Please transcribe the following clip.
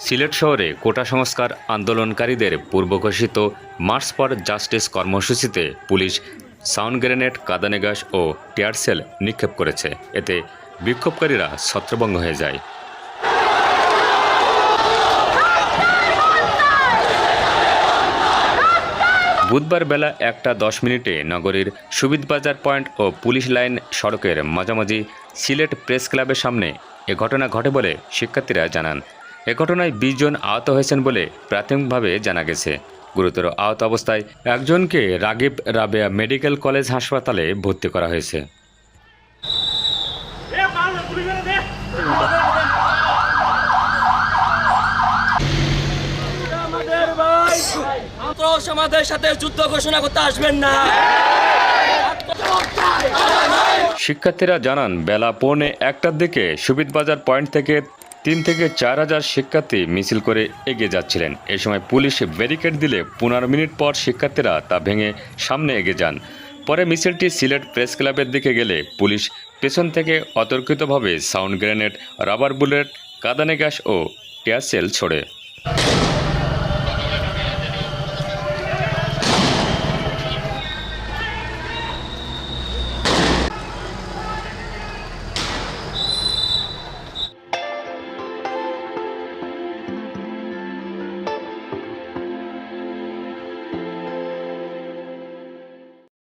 সিলেট শহরে কোটা সংস্কার আন্দোলনকারীদের পূর্বঘোষিত মার্চ ফর জাস্টিস কর্মসূচিতে পুলিশ সাউন্ড গ্রেনেড, কাঁদানে গ্যাস ও টিয়ার সেল নিক্ষেপ করেছে। এতে বিক্ষোভকারীরা ছত্রভঙ্গ হয়ে যায়। বুধবার বেলা 1:10 নগরীর সুবিধবাজার পয়েন্ট ও পুলিশ লাইন সড়কের মাঝামাঝি সিলেট প্রেস ক্লাবের সামনে এ ঘটনা ঘটে বলে শিক্ষার্থীরা জানান। এ ঘটনায় 20 জন আহত হয়েছেন বলে প্রাথমিকভাবে জানা গেছে। গুরুতর আহত অবস্থায় একজনকে রাগিব রাবেয়া মেডিকেল কলেজ হাসপাতালে ভর্তি করা হয়েছে। আমাদের সাথে যুদ্ধ ঘোষণা করতে আসবেন না। শিক্ষার্থীরা জানান, বেলা 1:45টার দিকে সুবিধবাজার পয়েন্ট থেকে 3 থেকে 4 হাজার শিক্ষার্থী মিছিল করে এগিয়ে যাচ্ছিলেন। এ সময় পুলিশ ব্যারিকেড দিলে 15 মিনিট পর শিক্ষার্থীরা তা ভেঙে সামনে এগিয়ে যান। পরে মিছিলটি সিলেট প্রেস ক্লাবের দিকে গেলে পুলিশ পেছন থেকে অতর্কিতভাবে সাউন্ড গ্রেনেড, রাবার বুলেট, কাঁদানে গ্যাস ও টিয়ার সেল ছোড়ে।